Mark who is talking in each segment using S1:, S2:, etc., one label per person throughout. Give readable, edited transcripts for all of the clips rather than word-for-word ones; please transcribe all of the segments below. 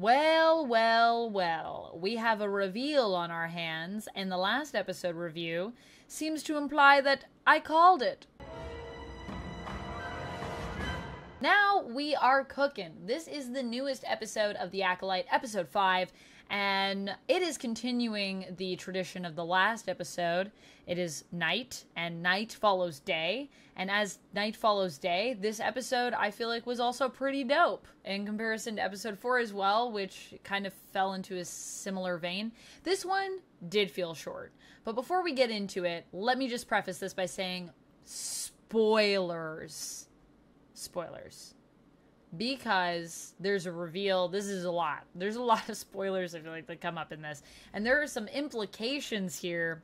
S1: Well, well, well. We have a reveal on our hands, and the last episode review seems to imply that I called it. Now we are cooking. This is the newest episode of The Acolyte, episode 5, and it is continuing the tradition of the last episode. It is night, and night follows day, and as night follows day, this episode I feel like was also pretty dope in comparison to episode 4 as well, which kind of fell into a similar vein. This one did feel short, but before we get into it, let me just preface this by saying spoilers. Spoilers. Because there's a reveal. This is a lot. There's a lot of spoilers, I feel like, that come up in this. And there are some implications here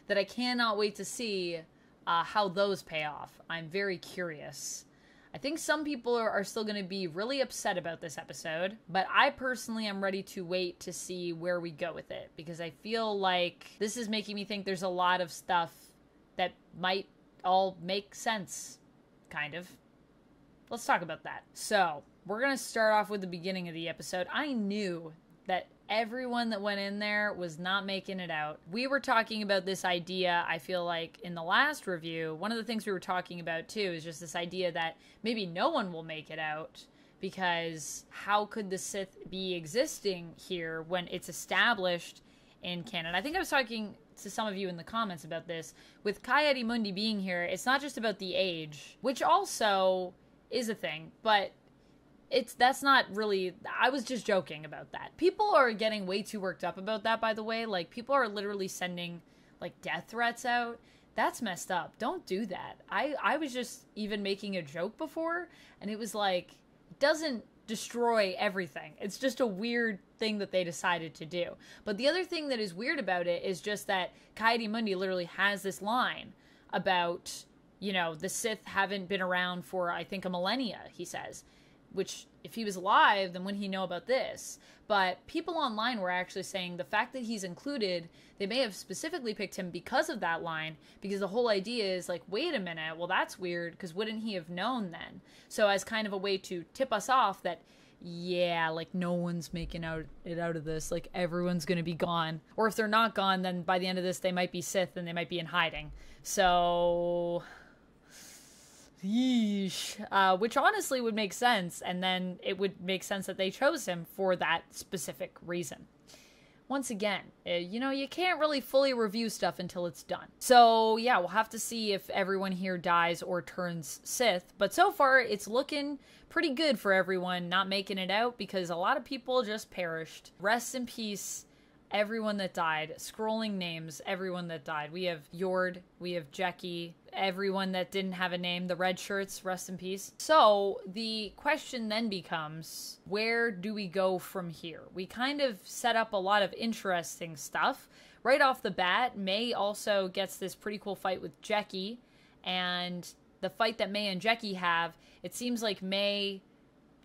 S1: that I cannot wait to see how those pay off. I'm very curious. I think some people are still going to be really upset about this episode, but I personally am ready to wait to see where we go with it, because I feel like this is making me think there's a lot of stuff that might all make sense, kind of. Let's talk about that. So, we're going to start off with the beginning of the episode. I knew that everyone that went in there was not making it out. We were talking about this idea, I feel like, in the last review. One of the things we were talking about, too, is just this idea that maybe no one will make it out, because how could the Sith be existing here when it's established in canon? I think I was talking to some of you in the comments about this. With Ki-Adi-Mundi being here, it's not just about the age, which also is a thing, but that's not really, I was just joking about that. People are getting way too worked up about that, by the way. Like, people are literally sending, like, death threats out. That's messed up. Don't do that. I was just even making a joke before, and it was like, it doesn't destroy everything. It's just a weird thing that they decided to do. But the other thing that is weird about it is just that Ki-Adi-Mundi literally has this line about, you know, the Sith haven't been around for, I think, a millennia, he says. Which, if he was alive, then wouldn't he know about this? But people online were actually saying the fact that he's included, they may have specifically picked him because of that line, because the whole idea is like, wait a minute, well, that's weird, because wouldn't he have known then? So as kind of a way to tip us off that, yeah, like, no one's making it out of this. Like, everyone's going to be gone. Or if they're not gone, then by the end of this, they might be Sith and they might be in hiding. So, yeesh. Which honestly would make sense, and then it would make sense that they chose him for that specific reason. Once again, you know, you can't really fully review stuff until it's done. So yeah, we'll have to see if everyone here dies or turns Sith, but so far it's looking pretty good for everyone not making it out, because a lot of people just perished. Rest in peace, everyone that died. Scrolling names, everyone that died. We have Yord, we have Jecki, everyone that didn't have a name, the red shirts, rest in peace. So the question then becomes, where do we go from here? We kind of set up a lot of interesting stuff. Right off the bat, Mae also gets this pretty cool fight with Jecki, and the fight that Mae and Jecki have, it seems like Mae,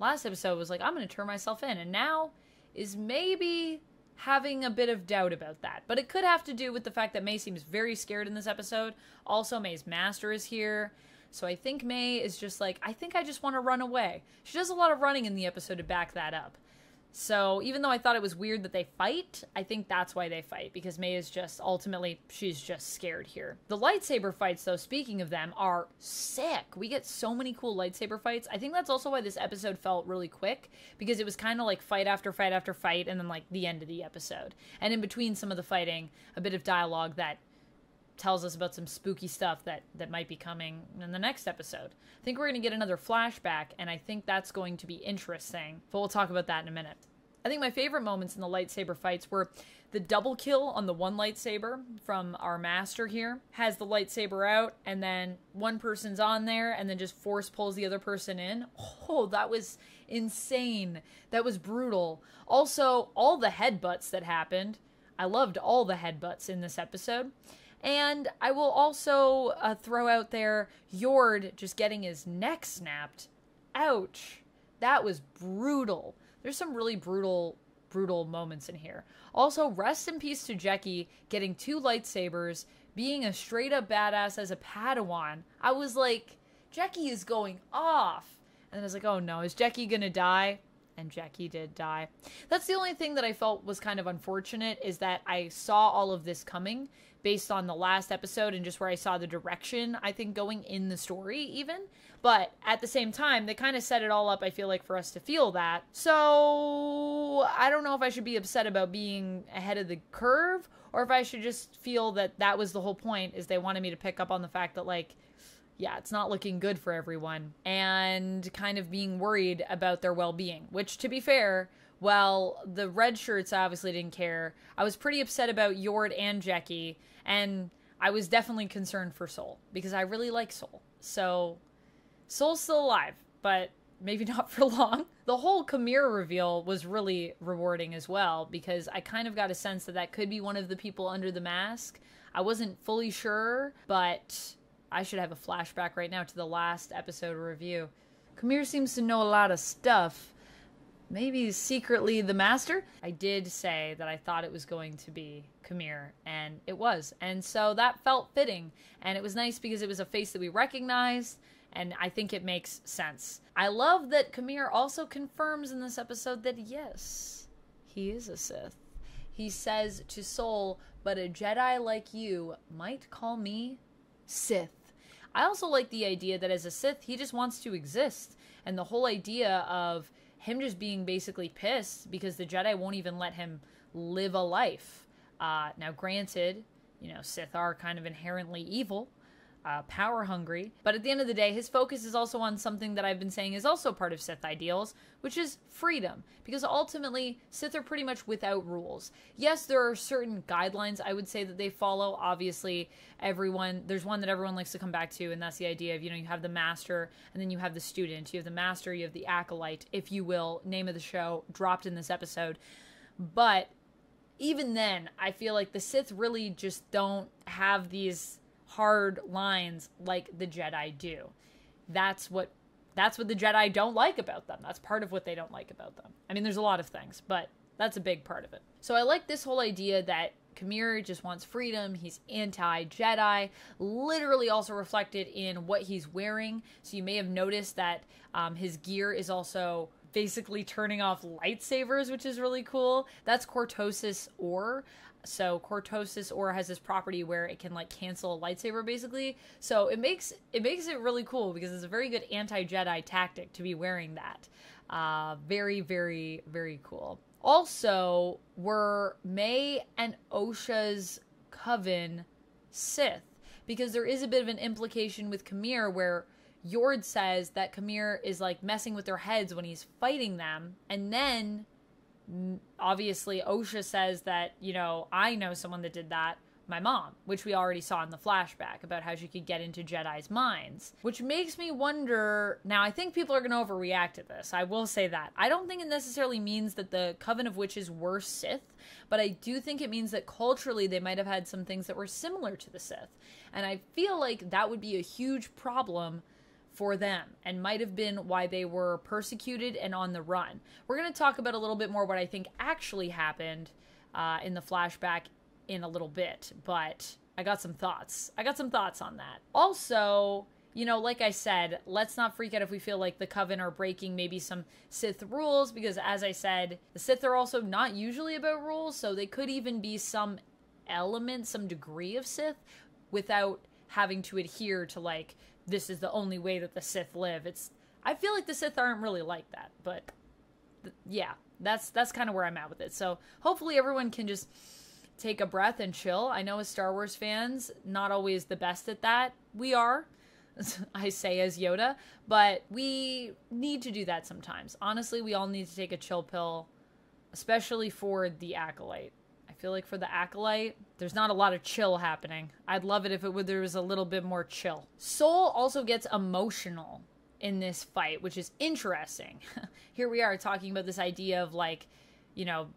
S1: last episode, was like, I'm going to turn myself in, and now is maybe having a bit of doubt about that. But it could have to do with the fact that Mae seems very scared in this episode. Also, Mae's master is here. So I think Mae is just like, I think I just want to run away. She does a lot of running in the episode to back that up. So even though I thought it was weird that they fight, I think that's why they fight, because Mae is just, ultimately, she's just scared here. The lightsaber fights, though, speaking of them, are sick. We get so many cool lightsaber fights. I think that's also why this episode felt really quick, because it was kind of like fight after fight after fight, and then like the end of the episode. And in between some of the fighting, a bit of dialogue that tells us about some spooky stuff that might be coming in the next episode. I think we're going to get another flashback, and I think that's going to be interesting, but we'll talk about that in a minute. I think my favorite moments in the lightsaber fights were the double kill on the one lightsaber from our master here. Has the lightsaber out, and then one person's on there, and then just force pulls the other person in. Oh, that was insane. That was brutal. Also, all the headbutts that happened. I loved all the headbutts in this episode. And I will also throw out there Yord just getting his neck snapped. Ouch. That was brutal. There's some really brutal moments in here. Also, rest in peace to Jecki getting 2 lightsabers, being a straight up badass as a Padawan. I was like, Jecki is going off. And then I was like, oh no, is Jecki gonna die? and Jecki did die. That's the only thing that I felt was kind of unfortunate, is that I saw all of this coming based on the last episode and just where I saw the direction, I think, going in the story even. But at the same time, they kind of set it all up, I feel like, for us to feel that. So I don't know if I should be upset about being ahead of the curve, or if I should just feel that that was the whole point, is they wanted me to pick up on the fact that, like, yeah, it's not looking good for everyone, and kind of being worried about their well-being, which, to be fair, well, the red shirts obviously didn't care. I was pretty upset about Yord and Jecki, and I was definitely concerned for Sol, because I really like Sol. So Sol's still alive, but maybe not for long. The whole Qimir reveal was really rewarding as well, because I kind of got a sense that that could be one of the people under the mask. I wasn't fully sure, but I should have a flashback right now to the last episode review. Qimir seems to know a lot of stuff. Maybe secretly the master? I did say that I thought it was going to be Qimir, and it was. And so that felt fitting, and it was nice because it was a face that we recognized, and I think it makes sense. I love that Qimir also confirms in this episode that yes, he is a Sith. He says to Sol, but a Jedi like you might call me Sith. I also like the idea that as a Sith, he just wants to exist. And the whole idea of him just being basically pissed because the Jedi won't even let him live a life. Now, granted, you know, Sith are kind of inherently evil, power hungry, but at the end of the day, his focus is also on something that I've been saying is also part of Sith ideals, which is freedom, because ultimately Sith are pretty much without rules. Yes, there are certain guidelines I would say that they follow. Obviously, there's one that everyone likes to come back to, and that's the idea of, you know, you have the master and then you have the student, you have the master, you have the acolyte, if you will, name of the show dropped in this episode. But even then, I feel like the Sith really just don't have these hard lines like the Jedi do. That's what the Jedi don't like about them. That's part of what they don't like about them. I mean, there's a lot of things, but that's a big part of it. So I like this whole idea that Qimir just wants freedom. He's anti-Jedi, literally also reflected in what he's wearing. So you may have noticed that his gear is also basically turning off lightsabers, which is really cool. That's Cortosis ore. So Cortosis ore has this property where it can like cancel a lightsaber basically. So it makes it really cool because it's a very good anti-Jedi tactic to be wearing that. Very, very, very cool. Also, were Mae and Osha's coven Sith? Because there is a bit of an implication with Qimir where Yord says that Qimir is like messing with their heads when he's fighting them, and then obviously Osha says that, you know, I know someone that did that, my mom, which we already saw in the flashback about how she could get into Jedi's minds, which makes me wonder. Now, I think people are going to overreact to this. I will say that. I don't think it necessarily means that the Coven of Witches were Sith, but I do think it means that culturally they might have had some things that were similar to the Sith. And I feel like that would be a huge problem for them, and might have been why they were persecuted and on the run. We're going to talk about a little bit more what I think actually happened in the flashback in a little bit, but I got some thoughts. I got some thoughts on that. Also, you know, like I said, let's not freak out if we feel like the Coven are breaking maybe some Sith rules, because as I said, the Sith are also not usually about rules, so they could even be some element, some degree of Sith without having to adhere to like, this is the only way that the Sith live. I feel like the Sith aren't really like that, but yeah, that's kind of where I'm at with it. So hopefully everyone can just take a breath and chill. I know as Star Wars fans, not always the best at that. We are, I say as Yoda, but we need to do that sometimes. Honestly, we all need to take a chill pill, especially for the Acolyte. I feel like for the Acolyte, there's not a lot of chill happening. I'd love it if there was a little bit more chill. Sol also gets emotional in this fight, which is interesting. Here we are talking about this idea of like, you know,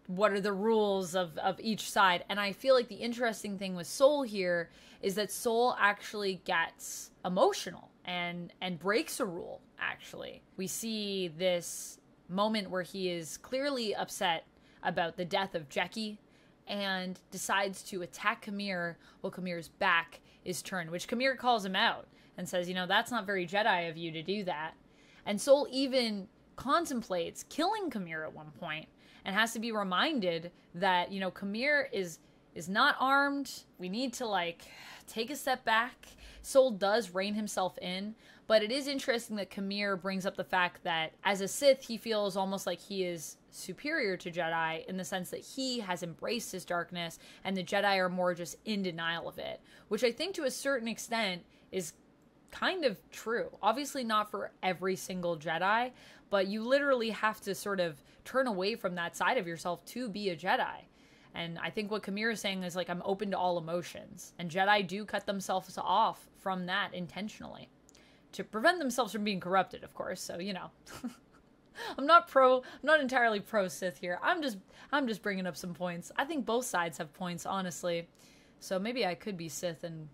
S1: what are the rules of each side? And I feel like the interesting thing with Sol here is that Sol actually gets emotional and breaks a rule, actually. We see this moment where he is clearly upset about the death of Jecki and decides to attack Qimir while Qamir's back is turned, which Qimir calls him out and says, you know, that's not very Jedi of you to do that. And Sol even contemplates killing Qimir at one point and has to be reminded that, you know, Qimir is not armed. We need to, like, take a step back. Soul does rein himself in, but it is interesting that Qimir brings up the fact that as a Sith, he feels almost like he is superior to Jedi in the sense that he has embraced his darkness and the Jedi are more just in denial of it, which I think to a certain extent is kind of true. Obviously not for every single Jedi, but you literally have to sort of turn away from that side of yourself to be a Jedi. And I think what Qimir is saying is, like, I'm open to all emotions. And Jedi do cut themselves off from that intentionally to prevent themselves from being corrupted, of course. So, you know, I'm not entirely pro Sith here. I'm just bringing up some points. I think both sides have points, honestly. So maybe I could be Sith in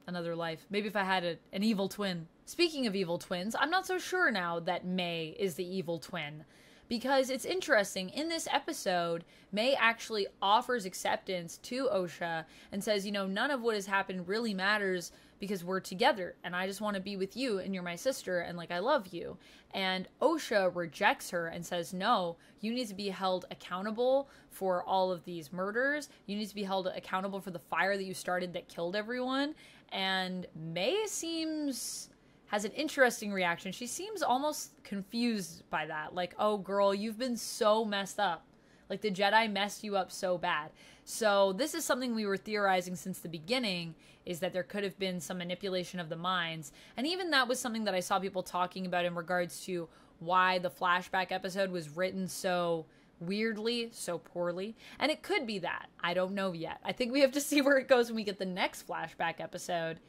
S1: another life. Maybe if I had an evil twin. Speaking of evil twins, I'm not so sure now that Mae is the evil twin. Because it's interesting, in this episode, Mae actually offers acceptance to Osha and says, you know, none of what has happened really matters because we're together and I just want to be with you and you're my sister and, like, I love you. And Osha rejects her and says, no, you need to be held accountable for all of these murders. You need to be held accountable for the fire that you started that killed everyone. And Mae has an interesting reaction. She seems almost confused by that. Like, oh, girl, you've been so messed up. Like, the Jedi messed you up so bad. So this is something we were theorizing since the beginning, is that there could have been some manipulation of the minds. And even that was something that I saw people talking about in regards to why the flashback episode was written so weirdly, so poorly. And it could be that. I don't know yet. I think we have to see where it goes when we get the next flashback episode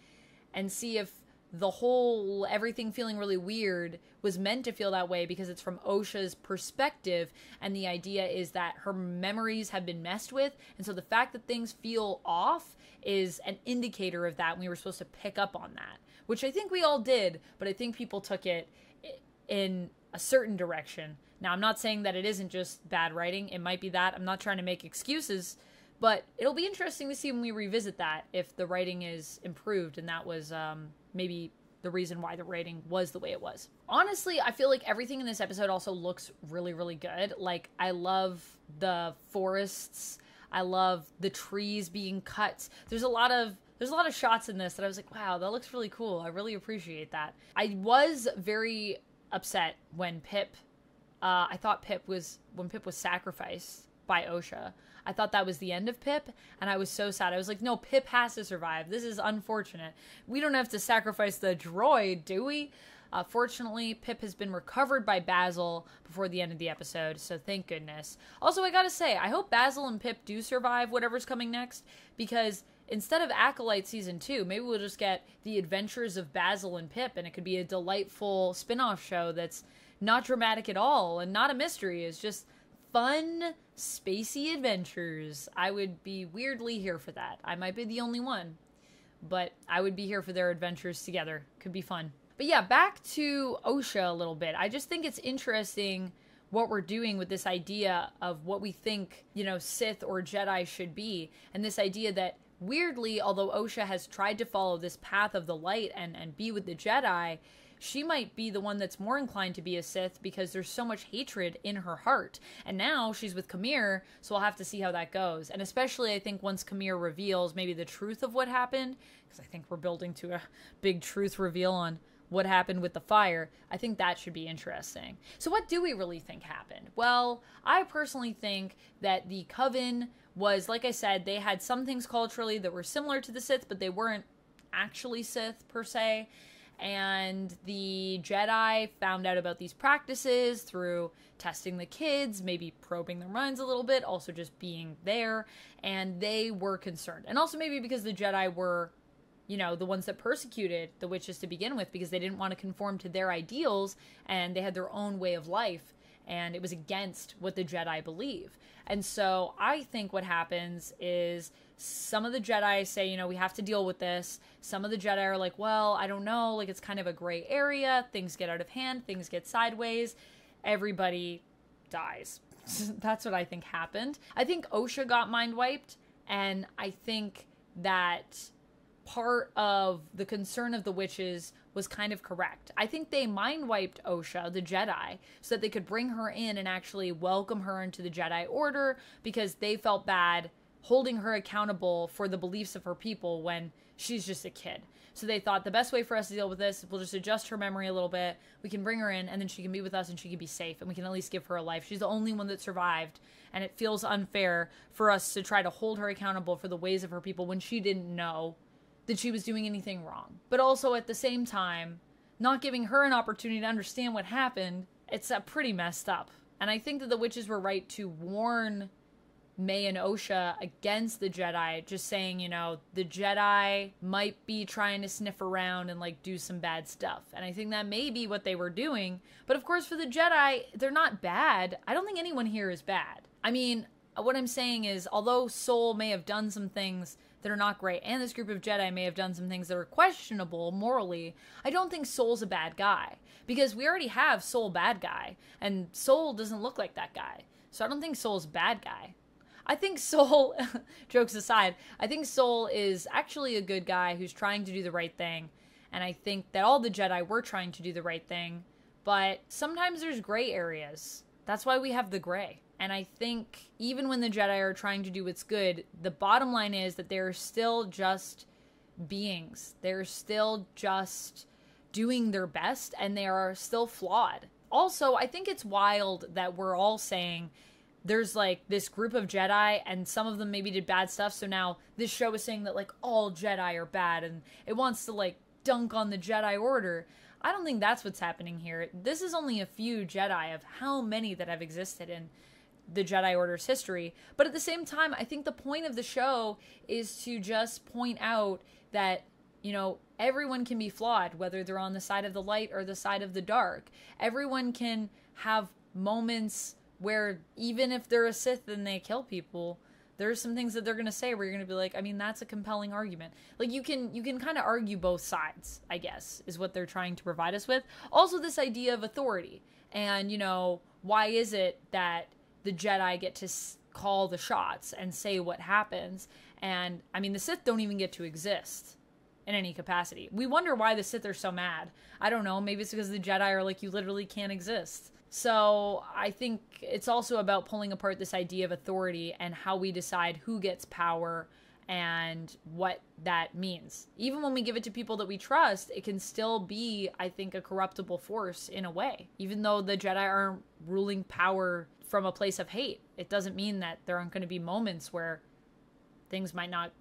S1: and see if the whole everything feeling really weird was meant to feel that way because it's from Osha's perspective, and the idea is that her memories have been messed with, and so the fact that things feel off is an indicator of that, and we were supposed to pick up on that, which I think we all did, but I think people took it in a certain direction. Now, I'm not saying that it isn't just bad writing. It might be that. I'm not trying to make excuses, but it'll be interesting to see when we revisit that, if the writing is improved, and that was maybe the reason why the rating was the way it was. Honestly, I feel like everything in this episode also looks really, really good. Like, I love the forests. I love the trees being cut. There's a lot of shots in this that I was like, wow, that looks really cool. I really appreciate that. I was very upset when Pip was sacrificed by Osha. I thought that was the end of Pip, and I was so sad. I was like, no, Pip has to survive. This is unfortunate. We don't have to sacrifice the droid, do we? Fortunately, Pip has been recovered by Bazil before the end of the episode, so thank goodness. Also, I gotta say, I hope Bazil and Pip do survive whatever's coming next, because instead of Acolyte Season 2, maybe we'll just get the adventures of Bazil and Pip, and it could be a delightful spin-off show that's not dramatic at all, and not a mystery. It's just fun, spacey adventures. I would be weirdly here for that. I might be the only one, but I would be here for their adventures together. Could be fun. But yeah, back to Osha a little bit. I just think it's interesting what we're doing with this idea of what we think, you know, Sith or Jedi should be. And this idea that, weirdly, although Osha has tried to follow this path of the light and be with the Jedi, she might be the one that's more inclined to be a Sith because there's so much hatred in her heart. And now she's with Qimir, so we'll have to see how that goes. And especially, I think, once Qimir reveals maybe the truth of what happened, because I think we're building to a big truth reveal on what happened with the fire, I think that should be interesting. So what do we really think happened? Well, I personally think that the Coven was, like I said, they had some things culturally that were similar to the Sith, but they weren't actually Sith per se. And the Jedi found out about these practices through testing the kids, maybe probing their minds a little bit, also just being there, and they were concerned. And also maybe because the Jedi were, you know, the ones that persecuted the witches to begin with, because they didn't want to conform to their ideals, and they had their own way of life, and it was against what the Jedi believe. And so I think what happens is some of the Jedi say, you know, we have to deal with this. Some of the Jedi are like, well, I don't know, like, it's kind of a gray area. Things get out of hand. Things get sideways. Everybody dies. That's what I think happened. I think Osha got mind wiped, and I think that part of the concern of the witches was kind of correct. I think they mind wiped Osha, the Jedi, so that they could bring her in and actually welcome her into the Jedi Order, because they felt bad holding her accountable for the beliefs of her people when she's just a kid. So they thought the best way for us to deal with this, we'll just adjust her memory a little bit. We can bring her in, and then she can be with us, and she can be safe, and we can at least give her a life. She's the only one that survived, and it feels unfair for us to try to hold her accountable for the ways of her people when she didn't know that she was doing anything wrong. But also at the same time, not giving her an opportunity to understand what happened, it's pretty messed up. And I think that the witches were right to warn Mae and Osha against the Jedi, just saying, you know, the Jedi might be trying to sniff around and like do some bad stuff. And I think that may be what they were doing. But of course, for the Jedi, they're not bad. I don't think anyone here is bad. I mean, what I'm saying is, although Sol may have done some things that are not great, and this group of Jedi may have done some things that are questionable morally, I don't think Sol's a bad guy. Because we already have Sol bad guy, and Sol doesn't look like that guy. So I don't think Sol's bad guy. I think Sol, jokes aside, I think Sol is actually a good guy who's trying to do the right thing. And I think that all the Jedi were trying to do the right thing. But sometimes there's gray areas. That's why we have the gray. And I think even when the Jedi are trying to do what's good, the bottom line is that they're still just beings. They're still just doing their best, and they are still flawed. Also, I think it's wild that we're all saying there's like this group of Jedi and some of them maybe did bad stuff. So now this show is saying that like all Jedi are bad and it wants to like dunk on the Jedi Order. I don't think that's what's happening here. This is only a few Jedi of how many that have existed in the Jedi Order's history. But at the same time, I think the point of the show is to just point out that, you know, everyone can be flawed, whether they're on the side of the light or the side of the dark. Everyone can have moments where even if they're a Sith and they kill people, there's some things that they're going to say where you're going to be like, I mean, that's a compelling argument. Like, you can kind of argue both sides, I guess, is what they're trying to provide us with. Also, this idea of authority. And, you know, why is it that the Jedi get to call the shots and say what happens? And, I mean, the Sith don't even get to exist in any capacity. We wonder why the Sith are so mad. I don't know. Maybe it's because the Jedi are like, you literally can't exist. So I think it's also about pulling apart this idea of authority and how we decide who gets power and what that means. Even when we give it to people that we trust, it can still be, I think, a corruptible force in a way. Even though the Jedi aren't ruling power from a place of hate, it doesn't mean that there aren't going to be moments where things might not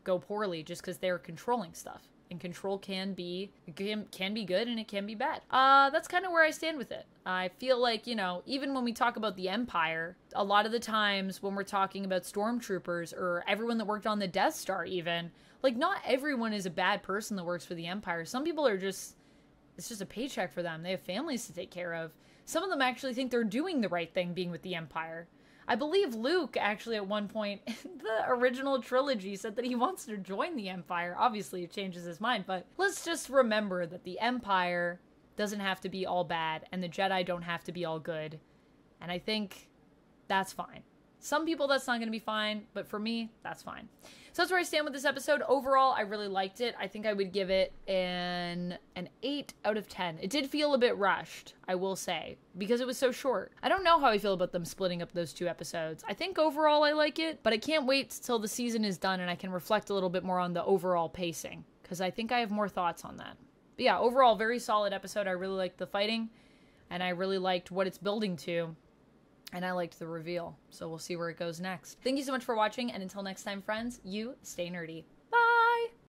S1: go poorly just because they're controlling stuff. And control can be good and it can be bad. That's kind of where I stand with it. I feel like, you know, even when we talk about the Empire, a lot of the times when we're talking about stormtroopers or everyone that worked on the Death Star even, like, not everyone is a bad person that works for the Empire. Some people are just, it's just a paycheck for them. They have families to take care of. Some of them actually think they're doing the right thing being with the Empire. I believe Luke actually at one point in the original trilogy said that he wants to join the Empire. Obviously, it changes his mind, but let's just remember that the Empire doesn't have to be all bad and the Jedi don't have to be all good. And I think that's fine. Some people that's not going to be fine, but for me, that's fine. So that's where I stand with this episode. Overall, I really liked it. I think I would give it an 8 out of 10. It did feel a bit rushed, I will say, because it was so short. I don't know how I feel about them splitting up those 2 episodes. I think overall I like it, but I can't wait till the season is done and I can reflect a little bit more on the overall pacing, because I think I have more thoughts on that. But yeah, overall, very solid episode. I really liked the fighting, and I really liked what it's building to. And I liked the reveal, so we'll see where it goes next. Thank you so much for watching, and until next time, friends, you stay nerdy.